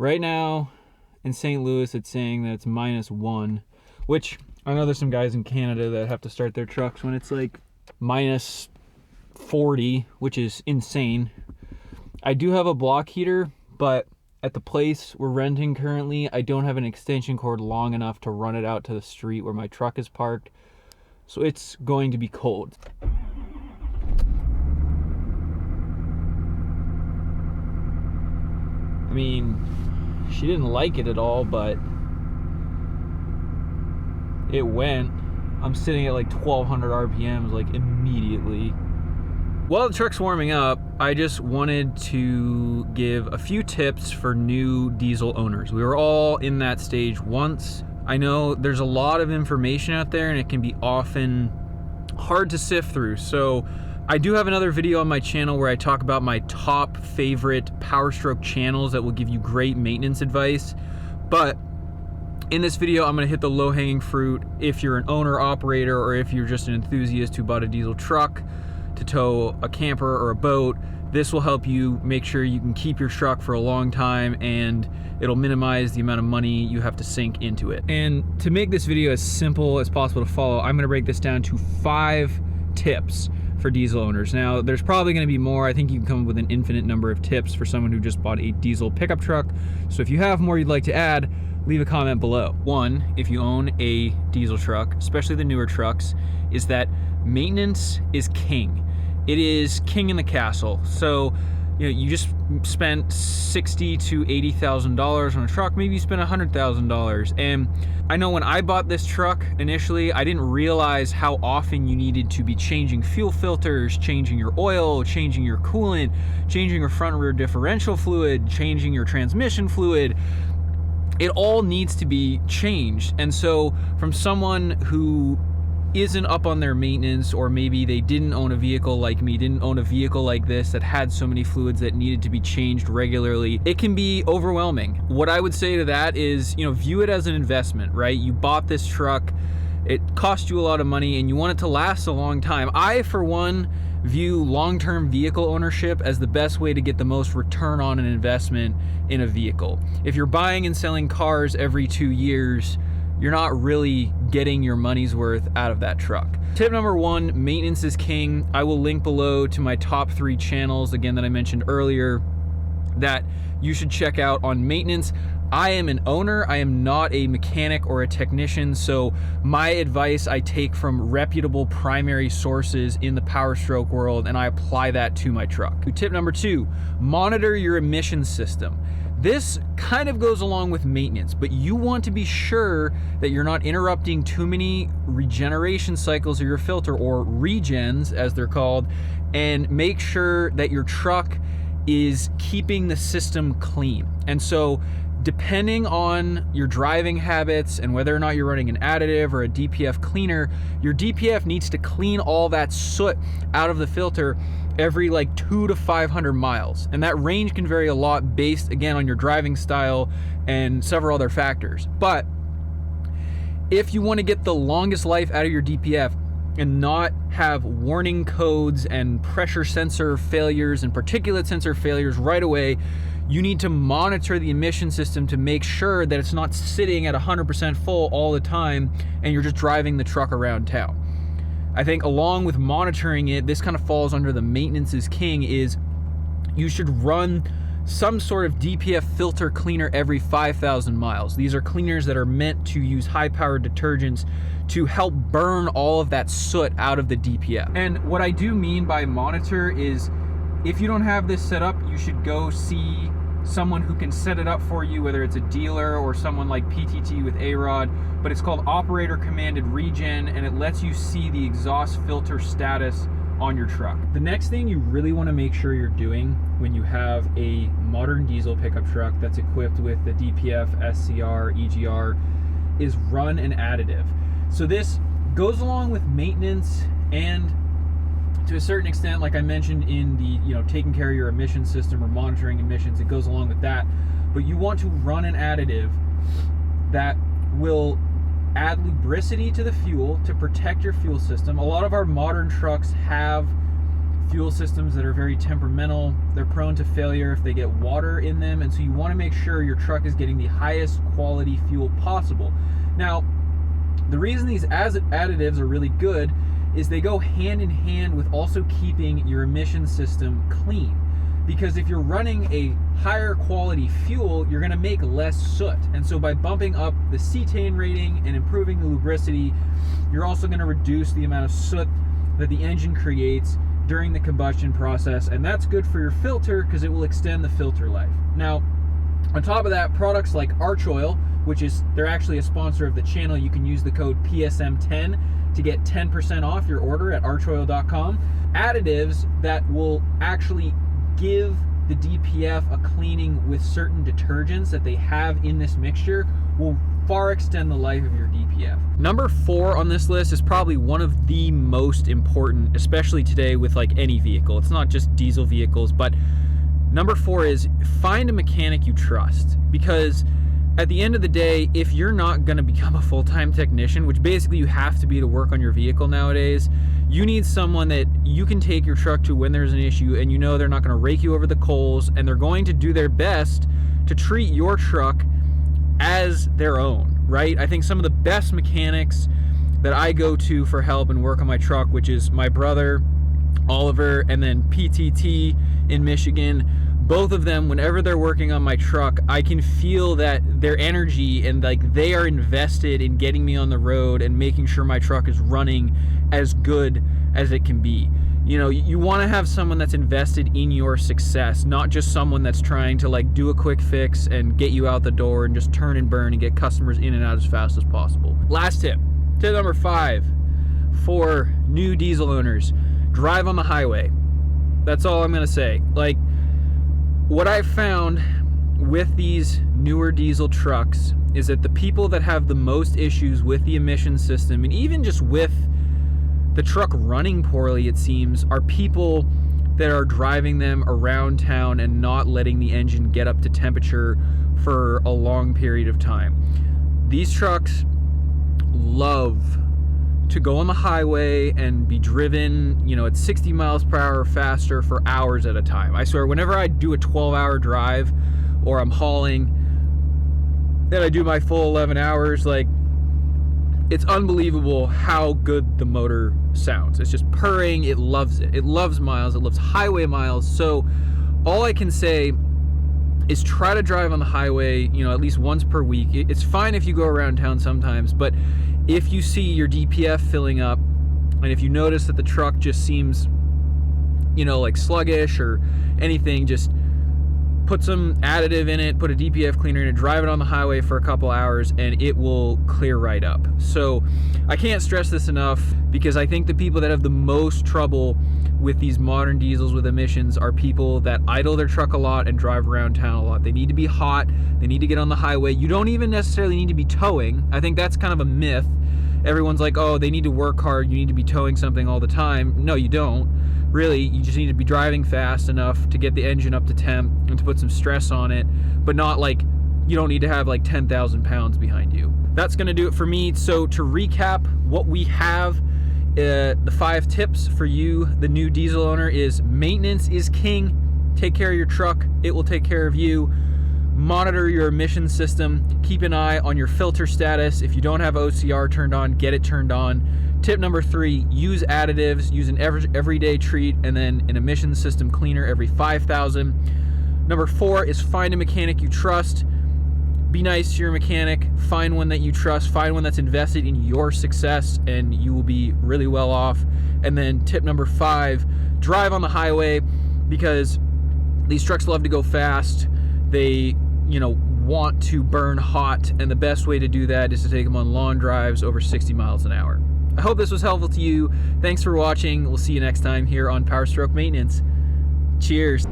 Right now in St. Louis, it's saying that it's -1, which I know there's some guys in Canada that have to start their trucks when it's like -40, which is insane. I do have a block heater, but at the place we're renting currently, I don't have an extension cord long enough to run it out to the street where my truck is parked. So it's going to be cold. I mean, she didn't like it at all, but it went. I'm sitting at like 1200 RPMs like immediately. While the truck's warming up, I just wanted to give a few tips for new diesel owners. We were all in that stage once. I know there's a lot of information out there and it can be often hard to sift through. So I do have another video on my channel where I talk about my top favorite PowerStroke channels that will give you great maintenance advice. But in this video, I'm gonna hit the low-hanging fruit if you're an owner operator or if you're just an enthusiast who bought a diesel truck to tow a camper or a boat. This will help you make sure you can keep your truck for a long time, and it'll minimize the amount of money you have to sink into it. And to make this video as simple as possible to follow, I'm gonna break this down to 5 tips for diesel owners. Now, there's probably gonna be more. I think you can come up with an infinite number of tips for someone who just bought a diesel pickup truck. So if you have more you'd like to add, leave a comment below. One, if you own a diesel truck, especially the newer trucks, is that maintenance is king. It is king in the castle. So, you know, you just spent $60,000 to $80,000 on a truck. Maybe you spent $100,000. And I know when I bought this truck initially, I didn't realize how often you needed to be changing fuel filters, changing your oil, changing your coolant, changing your front and rear differential fluid, changing your transmission fluid. It all needs to be changed. And so from someone who isn't up on their maintenance, or maybe they didn't own a vehicle like me, didn't own a vehicle like this that had so many fluids that needed to be changed regularly, it can be overwhelming. What I would say to that is, you know, view it as an investment, right? You bought this truck, it cost you a lot of money, and you want it to last a long time. I, for one, view long-term vehicle ownership as the best way to get the most return on an investment in a vehicle. If you're buying and selling cars every 2 years, you're not really getting your money's worth out of that truck. Tip number 1, maintenance is king. I will link below to my top 3 channels, again, that I mentioned earlier, that you should check out on maintenance. I am an owner, I am not a mechanic or a technician, so my advice I take from reputable primary sources in the PowerStroke world, and I apply that to my truck. Tip number 2, monitor your emissions system. This kind of goes along with maintenance, but you want to be sure that you're not interrupting too many regeneration cycles of your filter, or regens as they're called, and make sure that your truck is keeping the system clean. And so depending on your driving habits and whether or not you're running an additive or a DPF cleaner, your DPF needs to clean all that soot out of the filter every like 200 to 500 miles. And that range can vary a lot based, again, on your driving style and several other factors. But if you want to get the longest life out of your DPF and not have warning codes and pressure sensor failures and particulate sensor failures right away, you need to monitor the emission system to make sure that it's not sitting at 100% full all the time and you're just driving the truck around town. I think along with monitoring it, this kind of falls under the maintenance is king, is you should run some sort of DPF filter cleaner every 5,000 miles. These are cleaners that are meant to use high-powered detergents to help burn all of that soot out of the DPF. And what I do mean by monitor is, if you don't have this set up, you should go see someone who can set it up for you, whether it's a dealer or someone like PTT with ARod, but it's called operator commanded regen, and it lets you see the exhaust filter status on your truck. The next thing you really want to make sure you're doing when you have a modern diesel pickup truck that's equipped with the DPF, SCR, EGR, is run an additive. So this goes along with maintenance, and to a certain extent, like I mentioned in the, taking care of your emission system or monitoring emissions, it goes along with that. But you want to run an additive that will add lubricity to the fuel to protect your fuel system. A lot of our modern trucks have fuel systems that are very temperamental. They're prone to failure if they get water in them, and so you want to make sure your truck is getting the highest quality fuel possible. Now, the reason these additives are really good is they go hand in hand with also keeping your emission system clean. Because if you're running a higher quality fuel, you're gonna make less soot. And so by bumping up the cetane rating and improving the lubricity, you're also gonna reduce the amount of soot that the engine creates during the combustion process. And that's good for your filter because it will extend the filter life. Now, on top of that, products like Arch Oil, which is, they're actually a sponsor of the channel. You can use the code PSM10 to get 10% off your order at archoil.com. Additives that will actually give the DPF a cleaning with certain detergents that they have in this mixture will far extend the life of your DPF. Number 4 on this list is probably one of the most important, especially today with like any vehicle. It's not just diesel vehicles, but number 4 is find a mechanic you trust. Because at the end of the day, if you're not going to become a full-time technician, which basically you have to be to work on your vehicle nowadays, you need someone that you can take your truck to when there's an issue and you know they're not going to rake you over the coals, and they're going to do their best to treat your truck as their own, right? I think some of the best mechanics that I go to for help and work on my truck, which is my brother, Oliver, and then PTT in Michigan, both of them, whenever they're working on my truck, I can feel that their energy and like they are invested in getting me on the road and making sure my truck is running as good as it can be. You know, you want to have someone that's invested in your success, not just someone that's trying to like do a quick fix and get you out the door and just turn and burn and get customers in and out as fast as possible. Last tip number 5 for new diesel owners: drive on the highway. That's all I'm gonna say. Like, what I've found with these newer diesel trucks is that the people that have the most issues with the emission system, and even just with the truck running poorly, it seems, are people that are driving them around town and not letting the engine get up to temperature for a long period of time. These trucks love to go on the highway and be driven, you know, at 60 miles per hour or faster for hours at a time. I swear, whenever I do a 12-hour drive or I'm hauling, then I do my full 11 hours, like, it's unbelievable how good the motor sounds. It's just purring. It loves it. It loves miles. It loves highway miles. So all I can say is try to drive on the highway, you know, at least once per week. It's fine if you go around town sometimes, but if you see your DPF filling up, and if you notice that the truck just seems, you know, like sluggish or anything, just put some additive in it, put a DPF cleaner in it, drive it on the highway for a couple hours, and it will clear right up. So I can't stress this enough, because I think the people that have the most trouble with these modern diesels with emissions are people that idle their truck a lot and drive around town a lot. They need to be hot. They need to get on the highway. You don't even necessarily need to be towing. I think that's kind of a myth. Everyone's like, oh, they need to work hard. You need to be towing something all the time. No, you don't. Really, you just need to be driving fast enough to get the engine up to temp and to put some stress on it, but not like, you don't need to have like 10,000 pounds behind you. That's gonna do it for me. So to recap what we have, the 5 tips for you, the new diesel owner, is maintenance is king. Take care of your truck. It will take care of you. Monitor your emission system. Keep an eye on your filter status. If you don't have OCR turned on, get it turned on. Tip number 3, use additives. Use an everyday treat and then an emission system cleaner every 5,000. Number 4 is find a mechanic you trust. Be nice to your mechanic. Find one that you trust. Find one that's invested in your success, and you will be really well off. And then tip number 5, drive on the highway, because these trucks love to go fast. They, you know, want to burn hot, and the best way to do that is to take them on long drives over 60 miles an hour. I hope this was helpful to you. Thanks for watching. We'll see you next time here on PowerStroke Maintenance. Cheers.